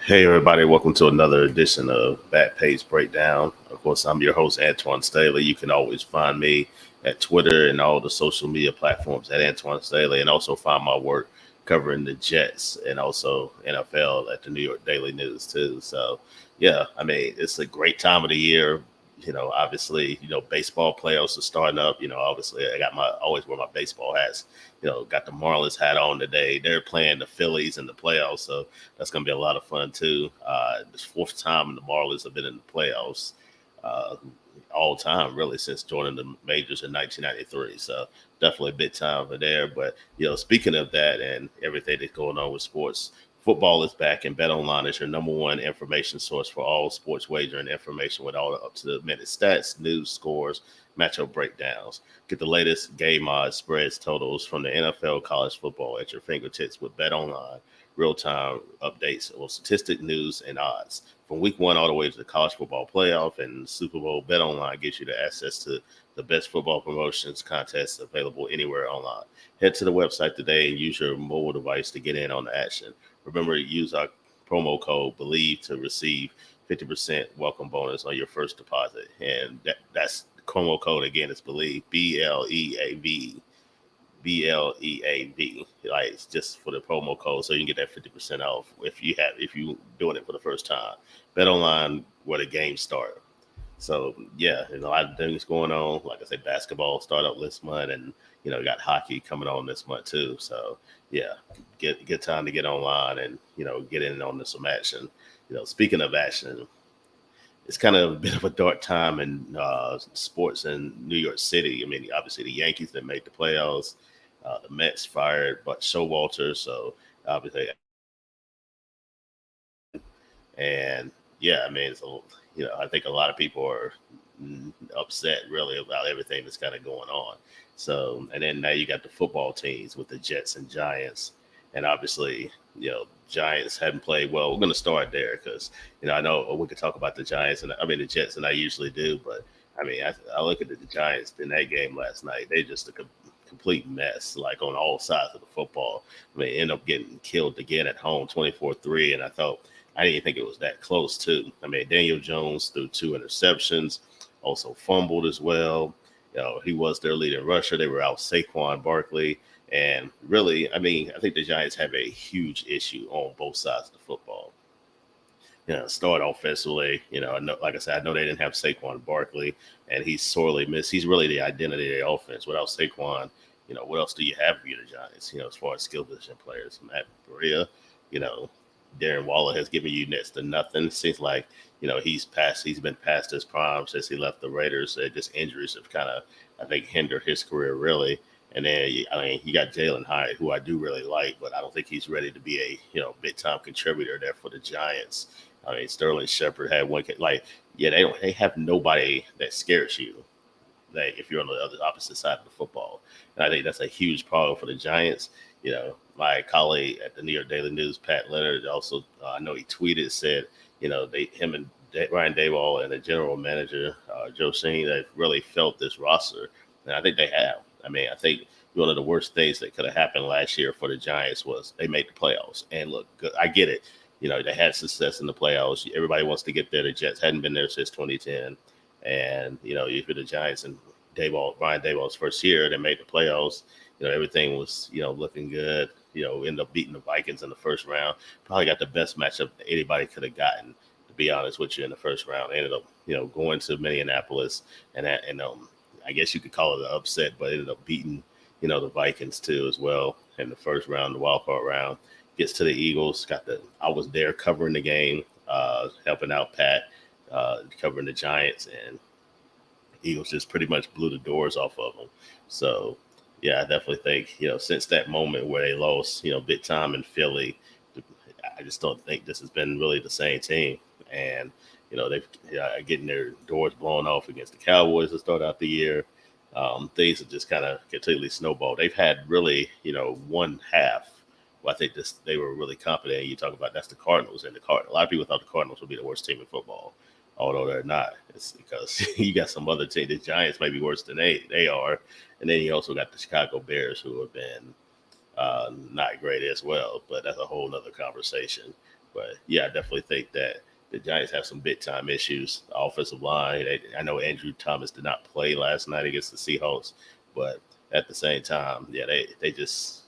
Hey everybody, welcome to another edition of Back Page Breakdown. Of course, I'm your host, Antwan Staley. You can always find me at Twitter and all the social media platforms at Antwan Staley, and also find my work covering the Jets and also NFL at the New York Daily News too. So yeah, I mean, it's a great time of the year. Obviously, baseball playoffs are starting up. Obviously I got my always wear my baseball hats. Got the Marlins hat on today. They're playing the Phillies in the playoffs, so that's going to be a lot of fun too. This fourth time the Marlins have been in the playoffs uh, all time, really, since joining the majors in 1993. So definitely a big time over there. But speaking of that and everything that's going on with sports, football is back, and BetOnline is your number one information source for all sports wagering information with all the up to the minute stats, news, scores, matchup breakdowns. Get the latest game odds, spreads, totals from the NFL, college football at your fingertips with BetOnline real time updates on statistic news and odds. From week one all the way to the college football playoff and Super Bowl, BetOnline gives you the access to the best football promotions, contests available anywhere online. Head to the website today and use your mobile device to get in on the action. Remember to use our promo code BELIEVE to receive 50% welcome bonus on your first deposit. And that's the promo code again is BELIEVE, BLEAV. Like it's just for the promo code, so you can get that 50% off if you doing it for the first time. Bet online where the games start. So yeah, there's a lot of things going on. Like I said, basketball start up this month, and you got hockey coming on this month too. So yeah, get time to get online and get in on some action. Speaking of action, it's kind of a bit of a dark time in sports in New York City. I mean, obviously the Yankees that made the playoffs, the Mets fired but Showalter, so obviously, and yeah, I mean, so I think a lot of people are upset really about everything that's kind of going on. So, and then now you got the football teams with the Jets and Giants, and obviously, Giants hadn't played well. We're going to start there because I know we could talk about the Giants and I mean the Jets, and I usually do, but I mean I look at the Giants in that game last night. They just a complete mess, like on all sides of the football. I mean, end up getting killed again at home, 24-3, and I didn't think it was that close too. I mean, Daniel Jones threw two interceptions, also fumbled as well. He was their leading rusher. They were out Saquon Barkley. And really, I mean, I think the Giants have a huge issue on both sides of the football. Start offensively. I know, like I said, I know they didn't have Saquon Barkley, and he's sorely missed. He's really the identity of the offense. Without Saquon, what else do you have for you, the Giants? As far as skill position players, Matt Berea, you know, Darren Waller has given you next to nothing. It seems like he's been past his prime since he left the Raiders. Just injuries have kind of, I think, hindered his career really. And then I mean, you got Jalen Hyatt, who I do really like, but I don't think he's ready to be a big time contributor there for the Giants. I mean, Sterling Shepard had one like yeah, they have nobody that scares you. Like if you're on the other opposite side of the football, and I think that's a huge problem for the Giants. My colleague at the New York Daily News, Pat Leonard, also I know he tweeted said him and Ryan Dayball and the general manager Joe Sheen they really felt this roster, and I think they have. I mean, I think one of the worst things that could have happened last year for the Giants was they made the playoffs. And look, I get it. They had success in the playoffs. Everybody wants to get there. The Jets hadn't been there since 2010. And, if you're the Giants and Ryan Dayball's first year, they made the playoffs. Everything was, looking good. Ended up beating the Vikings in the first round. Probably got the best matchup that anybody could have gotten, to be honest with you, in the first round. They ended up, going to Minneapolis and I guess you could call it an upset, but ended up beating, the Vikings too as well in the first round, the wild card round. Gets to the Eagles. I was there covering the game, helping out Pat, covering the Giants, and Eagles just pretty much blew the doors off of them. So yeah, I definitely think since that moment where they lost, big time in Philly, I just don't think this has been really the same team. And they've getting their doors blown off against the Cowboys to start out the year. Things have just kind of completely snowballed. They've had really one half. Well, I think they were really confident. You talk about that's the Cardinals and a lot of people thought the Cardinals would be the worst team in football, although they're not. It's because you got some other team. The Giants may be worse than they are, and then you also got the Chicago Bears who have been not great as well. But that's a whole other conversation. But yeah, I definitely think that the Giants have some big time issues. The offensive line. I know Andrew Thomas did not play last night against the Seahawks, but at the same time, yeah, they just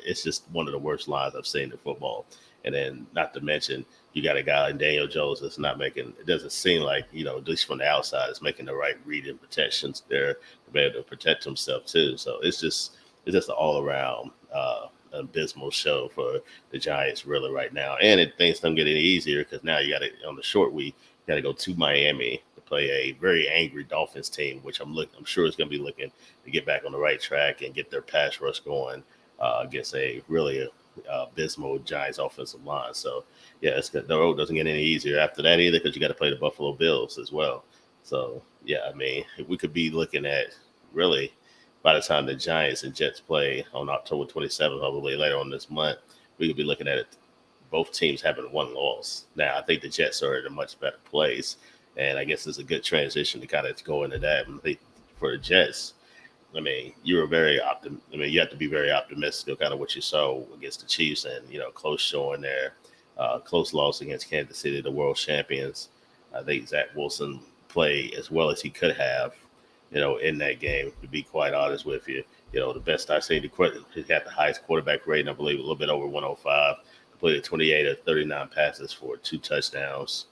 it's just one of the worst lines I've seen in football. And then, not to mention, you got a guy like Daniel Jones that's not making. It doesn't seem like at least from the outside, is making the right read and protections there to be able to protect himself too. So it's just an all around abysmal show for the Giants really right now. And things don't get any easier because now you got to on the short week, you got to go to Miami to play a very angry Dolphins team, which I'm sure is going to be looking to get back on the right track and get their pass rush going against a really abysmal Giants offensive line. So yeah, the road doesn't get any easier after that either because you got to play the Buffalo Bills as well. So yeah, I mean we could be looking at really by the time the Giants and Jets play on October 27th, probably later on this month, we could be looking at it. Both teams having one loss. Now, I think the Jets are in a much better place, and I guess it's a good transition to kind of go into that. And for the Jets, I mean, I mean, you have to be very optimistic of kind of what you saw against the Chiefs, and close showing there, close loss against Kansas City, the world champions. I think Zach Wilson played as well as he could have, in that game. To be quite honest with you, the best I've seen. He had the highest quarterback rating, I believe, a little bit over 105. Completed 28 of 39 passes for 2 touchdowns,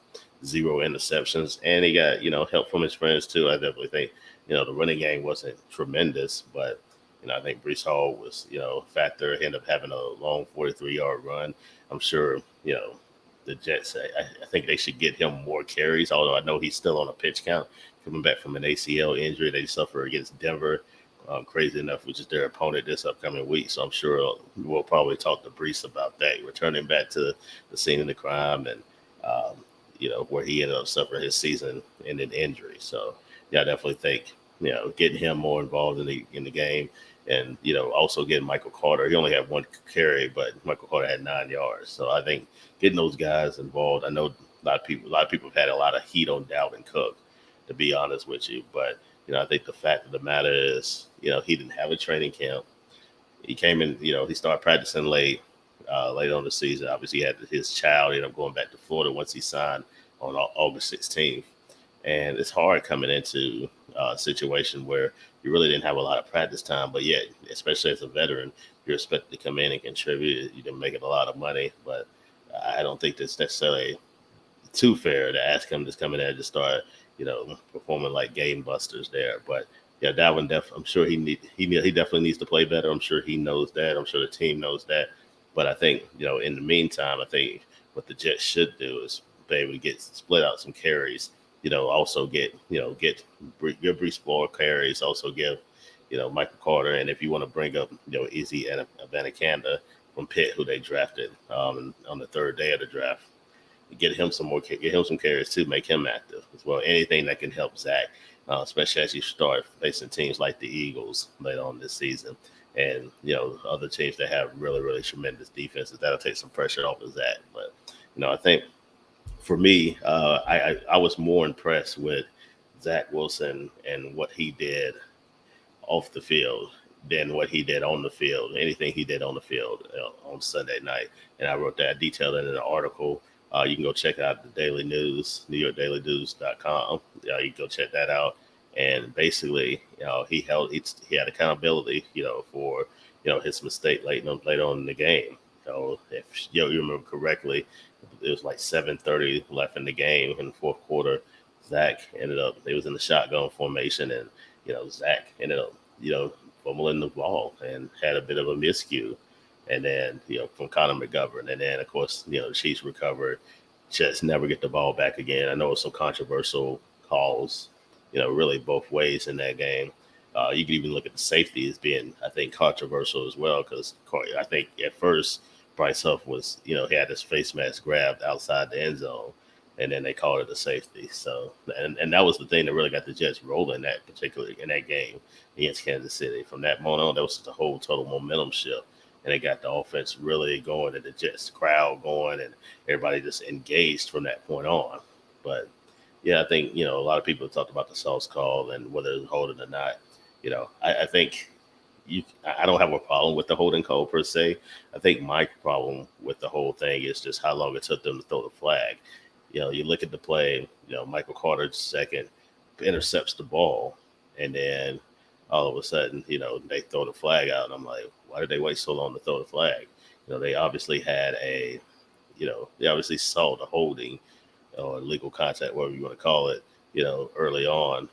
0 interceptions, and he got help from his friends too. I definitely think the running game wasn't tremendous, but I think Brees Hall was a factor. He ended up having a long 43-yard run. I'm sure the Jets. I think they should get him more carries. Although I know he's still on a pitch count, coming back from an ACL injury they suffered against Denver. Crazy enough, which is their opponent this upcoming week. So I'm sure we'll probably talk to Brees about that, returning back to the scene of the crime and, where he ended up suffering his season-ending injury. So, yeah, I definitely think, getting him more involved in the game and, also getting Michael Carter. He only had one carry, but Michael Carter had 9 yards. So I think getting those guys involved, I know a lot of people have had a lot of heat on Dalvin Cook, to be honest with you, but I think the fact of the matter is, he didn't have a training camp. He came in, he started practicing late on the season. Obviously, he had his child ended up going back to Florida once he signed on August 16th. And it's hard coming into a situation where you really didn't have a lot of practice time, but yet, especially as a veteran, you're expected to come in and contribute. You can make it a lot of money, but I don't think that's necessarily too fair to ask him to come in there and just start, performing like game busters there. But yeah, I'm sure he definitely needs to play better. I'm sure he knows that. I'm sure the team knows that. But I think in the meantime, I think what the Jets should do is be able to split out some carries. Also give Brees Ball carries. Also give Michael Carter, and if you want to bring up Izzy and Abanikanda from Pitt, who they drafted on the third day of the draft, get him some carries too, make him active as well. Anything that can help Zach, especially as you start facing teams like the Eagles later on this season, and other teams that have really really tremendous defenses. That'll take some pressure off of Zach. But I think for me, I was more impressed with Zach Wilson and what he did off the field than what he did on the field. Anything he did on the field on Sunday night, and I wrote that detailed in an article. You can go check out the Daily News, NewYorkDailyNews.com. You can go check that out. And basically, he had accountability, for his mistake later on in the game. If you remember correctly, it was like 7:30 left in the game in the fourth quarter. They was in the shotgun formation, and Zach ended up fumbling the ball and had a bit of a miscue. And then, from Connor McGovern. And then, of course, the Chiefs recovered, just never get the ball back again. I know it's some controversial calls, really both ways in that game. You can even look at the safety as being, I think, controversial as well, because I think at first Bryce Huff was, he had his face mask grabbed outside the end zone, and then they called it a safety. So, and that was the thing that really got the Jets rolling in that game against Kansas City. From that moment on, that was just a whole total momentum shift. And they got the offense really going and the Jets crowd going and everybody just engaged from that point on. But yeah, I think, a lot of people have talked about the sauce call and whether it's holding or not. I think I don't have a problem with the holding call per se. I think my problem with the whole thing is just how long it took them to throw the flag. You look at the play. Michael Carter second intercepts the ball, and then all of a sudden, they throw the flag out, and I'm like, why did they wait so long to throw the flag? They obviously had they obviously saw the holding or legal contact, whatever you want to call it, early on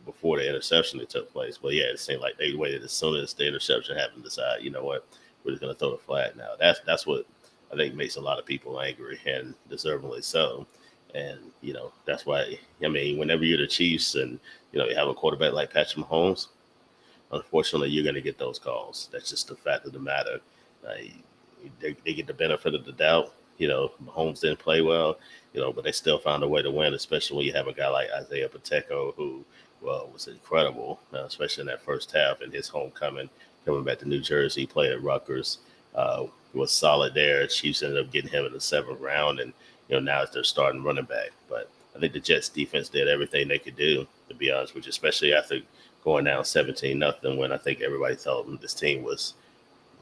before the interception that took place. But yeah, it seemed like they waited as soon as the interception happened to decide, you know what, we're just going to throw the flag now. That's what I think makes a lot of people angry, and deservedly so. And that's why, I mean, whenever you're the Chiefs and you have a quarterback like Patrick Mahomes, unfortunately, you're going to get those calls. That's just the fact of the matter. Uh, they get the benefit of the doubt. Mahomes didn't play well, but they still found a way to win, especially when you have a guy like Isaiah Pacheco who, well, was incredible, especially in that first half and his homecoming, coming back to New Jersey, played at Rutgers, was solid there. Chiefs ended up getting him in the seventh round, and now it's their starting running back. But I think the Jets defense did everything they could do, to be honest with you, especially after going down 17-0, when I think everybody thought this team was,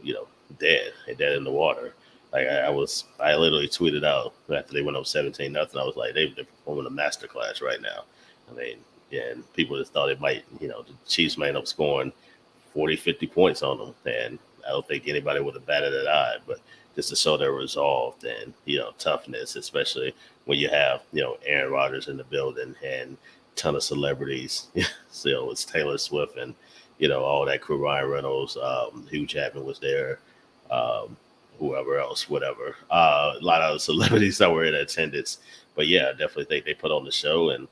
you know, dead and dead in the water. Like I literally tweeted out after they went up 17-0. I was like, they're performing a masterclass right now. I mean, yeah, and people just thought it might, the Chiefs might end up scoring 40, 50 points on them. And I don't think anybody would have batted an eye, but just to show their resolve and, toughness, especially when you have, Aaron Rodgers in the building and ton of celebrities. So it's Taylor Swift and, all that crew, Ryan Reynolds, Hugh Jackman was there, um, whoever else, whatever. A lot of celebrities that were in attendance. But yeah, I definitely think they put on the show and,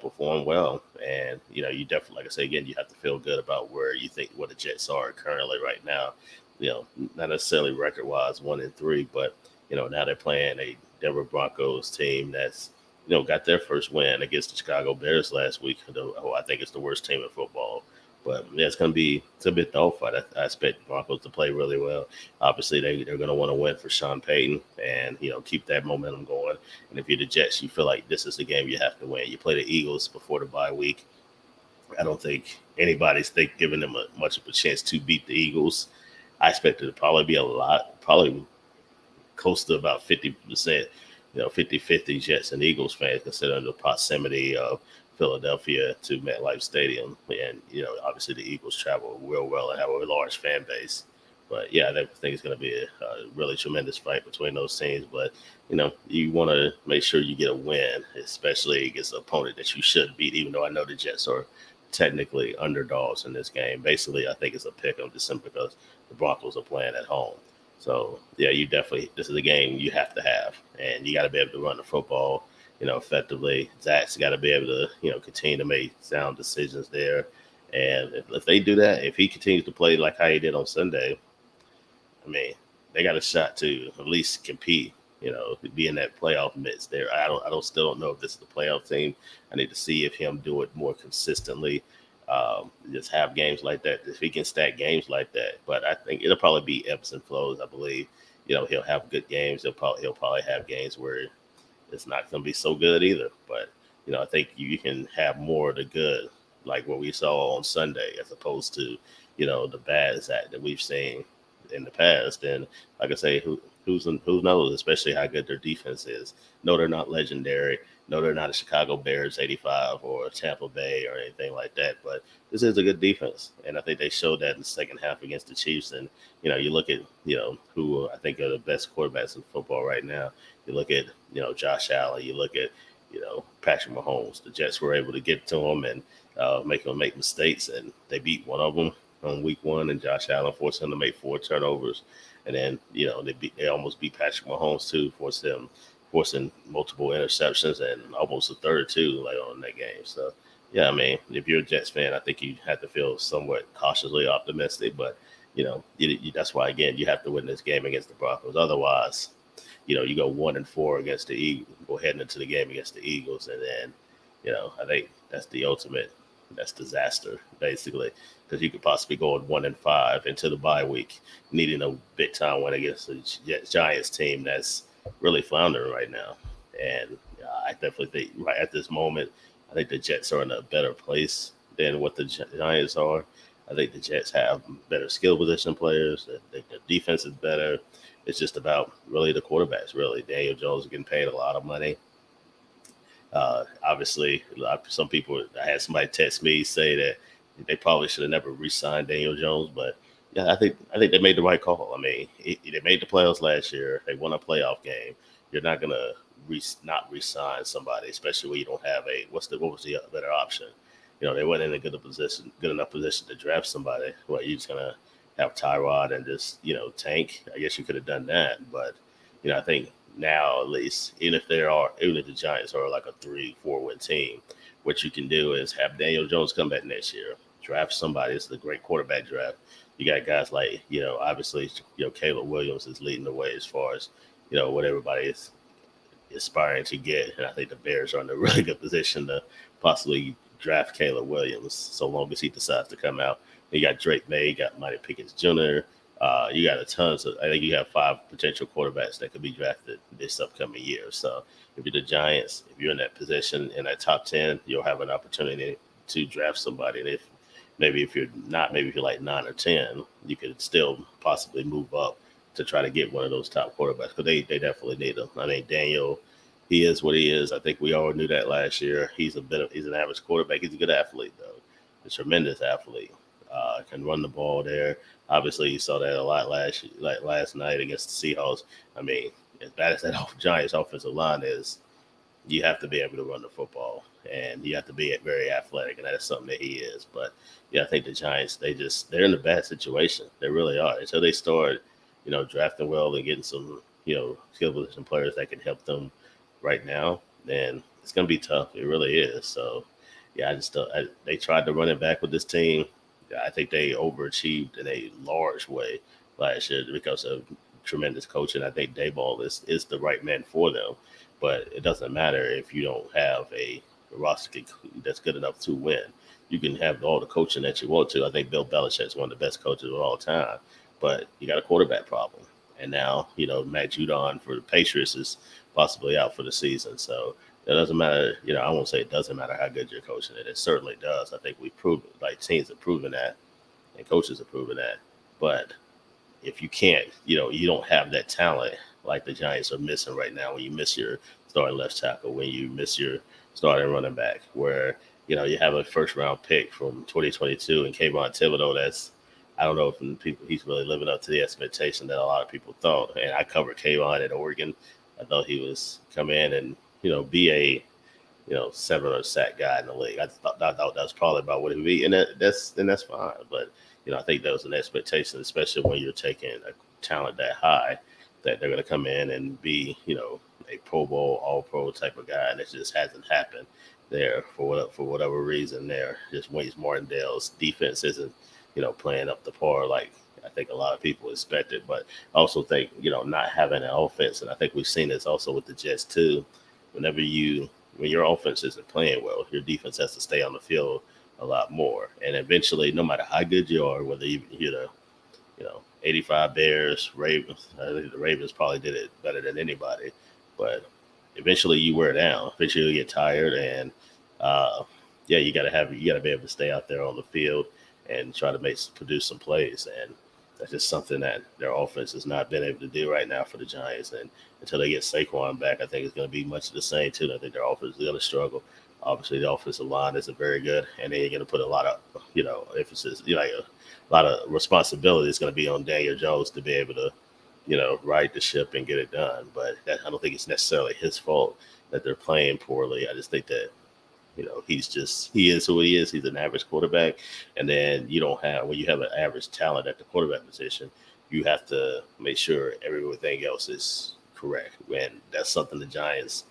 perform well. And, you definitely, like I say, again, you have to feel good about where you think what the Jets are currently right now. Not necessarily record wise 1-3, but, now they're playing a Denver Broncos team that's, got their first win against the Chicago Bears last week, who I think is the worst team in football. But yeah, it's a bit dogfight. I expect Broncos to play really well. Obviously, they're going to want to win for Sean Payton and keep that momentum going. And if you're the Jets, you feel like this is the game you have to win. You play the Eagles before the bye week. I don't think anybody's giving them much of a chance to beat the Eagles. I expect it to probably be probably close to about 50%, 50-50 Jets and Eagles fans, considering the proximity of Philadelphia to MetLife Stadium. And, obviously the Eagles travel real well and have a large fan base. But yeah, I think it's going to be a really tremendous fight between those teams. But, you want to make sure you get a win, especially against an opponent that you should beat, even though I know the Jets are technically underdogs in this game. Basically, I think it's a pick 'em just simply because the Broncos are playing at home. So yeah, this is a game you have to have, and you got to be able to run the football, effectively. Zach's got to be able to, continue to make sound decisions there. And if they do that, if he continues to play like how he did on Sunday, I mean, they got a shot to at least compete, be in that playoff midst there. Still don't know if this is the playoff team. I need to see if him do it more consistently. Just have games like that. If he can stack games like that, but I think it'll probably be ebbs and flows. I believe, he'll have good games. He'll probably have games where it's not going to be so good either. But I think you can have more of the good, like what we saw on Sunday, as opposed to the bad that we've seen in the past. And like I say, who knows, especially how good their defense is. No, they're not legendary. No, they're not a Chicago Bears 85 or a Tampa Bay or anything like that. But this is a good defense, and I think they showed that in the second half against the Chiefs. And you look at who I think are the best quarterbacks in football right now. You look at Josh Allen. You look at Patrick Mahomes. The Jets were able to get to him and make them make mistakes, and they beat one of them on week one, and Josh Allen forced him to make 4 turnovers. And then, they almost beat Patrick Mahomes too, forcing multiple interceptions and almost a third too, like on that game. So, yeah, I mean, if you're a Jets fan, I think you have to feel somewhat cautiously optimistic. But, that's why, again, you have to win this game against the Broncos. Otherwise, you go 1-4 against the Eagles, go heading into the game against the Eagles, and then, I think that's the ultimate. That's disaster, basically, because you could possibly go 1-5 into the bye week, needing a big time win against the Giants team that's really floundering right now. And I definitely think right at this moment, I think the Jets are in a better place than what the Giants are. I think the Jets have better skill position players. I think the defense is better. It's just about really the quarterbacks. Really, Daniel Jones is getting paid a lot of money. Obviously, some people. I had somebody text me say that they probably should have never re-signed Daniel Jones, but yeah, I think they made the right call. I mean, they made the playoffs last year. They won a playoff game. You're not gonna not re-sign somebody, especially when you don't have a what was the better option? They weren't in a good enough position to draft somebody. Well, you're just gonna have Tyrod and just tank. I guess you could have done that, but I think now at least, even if the Giants are like a 3-4 win team, what you can do is have Daniel Jones come back next year, draft somebody. It's a great quarterback draft. You got guys like, obviously, Caleb Williams is leading the way as far as, what everybody is aspiring to get. And I think the Bears are in a really good position to possibly draft Caleb Williams so long as he decides to come out. You got Drake May, you got Mighty Pickens Jr., you got a tons of. I think you have 5 potential quarterbacks that could be drafted this upcoming year. So if you're the Giants, if you're in that position in that top 10, you'll have an opportunity to draft somebody. And if you're not, maybe if you're like 9 or 10, you could still possibly move up to try to get one of those top quarterbacks because they definitely need them. I mean, Daniel, he is what he is. I think we all knew that last year. He's an average quarterback. He's a good athlete though, a tremendous athlete. Can run the ball there. Obviously, you saw that a lot last night against the Seahawks. I mean, as bad as that Giants offensive line is, you have to be able to run the football, and you have to be very athletic, and that's something that he is. But yeah, I think the Giants they're in a bad situation. They really are until they start, drafting well and getting some skill position players that can help them right now. Then it's gonna be tough. It really is. So yeah, they tried to run it back with this team. I think they overachieved in a large way last year because of tremendous coaching. I think Dayball is the right man for them, but it doesn't matter if you don't have a roster that's good enough to win. You can have all the coaching that you want to. I think Bill Belichick's one of the best coaches of all time, but you got a quarterback problem. And now, Matt Judon for the Patriots is possibly out for the season. So it doesn't matter. I won't say it doesn't matter how good you're coaching it. It certainly does. I think we've proven, like teams have proven that, and coaches have proven that. But if you can't, you don't have that talent like the Giants are missing right now. When you miss your starting left tackle, when you miss your starting running back, where you have a first round pick from 2022 and Kayvon Thibodeau. I don't know if he's really living up to the expectation that a lot of people thought. And I covered Kayvon at Oregon. I thought he was come in and be a 7 or sack guy in the league. I thought that was probably about what it would be, and that's fine. But I think that was an expectation, especially when you're taking a talent that high, that they're going to come in and be a Pro Bowl, All Pro type of guy, and it just hasn't happened there for whatever reason. There, just Wayne Martindale's defense isn't playing up the par like I think a lot of people expected. But I also think not having an offense, and I think we've seen this also with the Jets too. When your offense isn't playing well, your defense has to stay on the field a lot more. And eventually, no matter how good you are, whether you're the 85 Bears, Ravens, I think the Ravens probably did it better than anybody. But eventually, you wear down. Eventually, you get tired, and yeah, you got to be able to stay out there on the field and try to produce some plays. And that's just something that their offense has not been able to do right now for the Giants. And until they get Saquon back, I think it's going to be much of the same too. I think their offense is going to struggle. Obviously, the offensive line isn't very good, and then you're going to put a lot of emphasis, like a lot of responsibility is going to be on Daniel Jones to be able to right the ship and get it done. But I don't think it's necessarily his fault that they're playing poorly. I just think that he is who he is. He's an average quarterback. And then when you have an average talent at the quarterback position, you have to make sure everything else is correct. And that's something the Giants,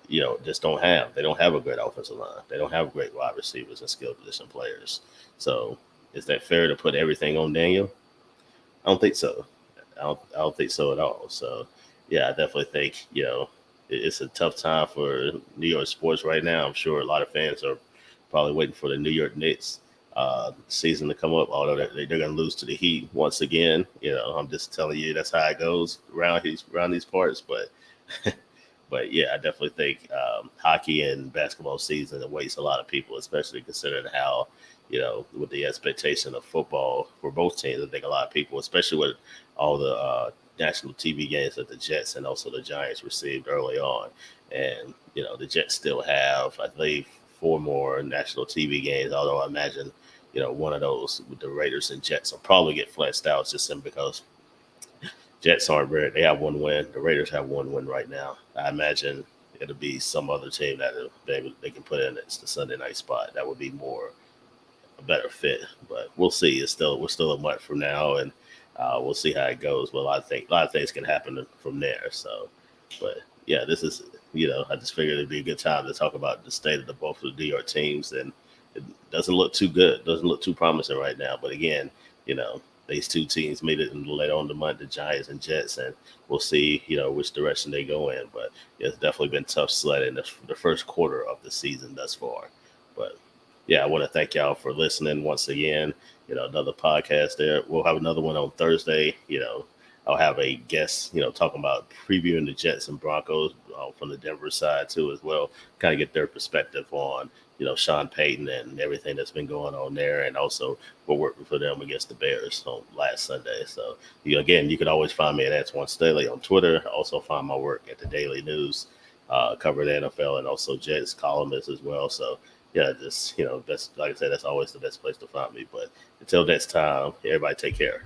just don't have. They don't have a great offensive line. They don't have great wide receivers and skill position players. So is that fair to put everything on Daniel? I don't think so. I don't think so at all. So yeah, I definitely think, it's a tough time for New York sports right now. I'm sure a lot of fans are probably waiting for the New York Knicks season to come up, although they're going to lose to the Heat once again. I'm just telling you that's how it goes around these parts. But but yeah, I definitely think hockey and basketball season awaits a lot of people, especially considering how with the expectation of football for both teams. I think a lot of people, especially with all the national TV games that the Jets and also the Giants received early on, and the Jets still have, I believe, four more national TV games. Although I imagine, one of those with the Raiders and Jets will probably get fleshed out just simply because Jets aren't very. They have one win. The Raiders have one win right now. I imagine it'll be some other team that they can put in. It's the Sunday night spot. That would be more a better fit. But we'll see. We're still a month from now, and we'll see how it goes. But a lot of things can happen from there. So, but yeah, this is I just figured it'd be a good time to talk about the state of the both of the New York teams, and it doesn't look too good. Doesn't look too promising right now. But again, these two teams made it in later on the month, the Giants and Jets, and we'll see which direction they go in. But it's definitely been tough sledding the first quarter of the season thus far. But yeah, I want to thank y'all for listening once again. Another podcast there. We'll have another one on Thursday. I'll have a guest, talking about previewing the Jets and Broncos from the Denver side too, as well. Kind of get their perspective on, Sean Payton and everything that's been going on there, and also we're working for them against the Bears on last Sunday. So, again, you can always find me at Antwan Staley on Twitter. Also find my work at the Daily News, cover the NFL and also Jets columnist as well. So, yeah, just that's like I said, that's always the best place to find me. But until next time, everybody take care.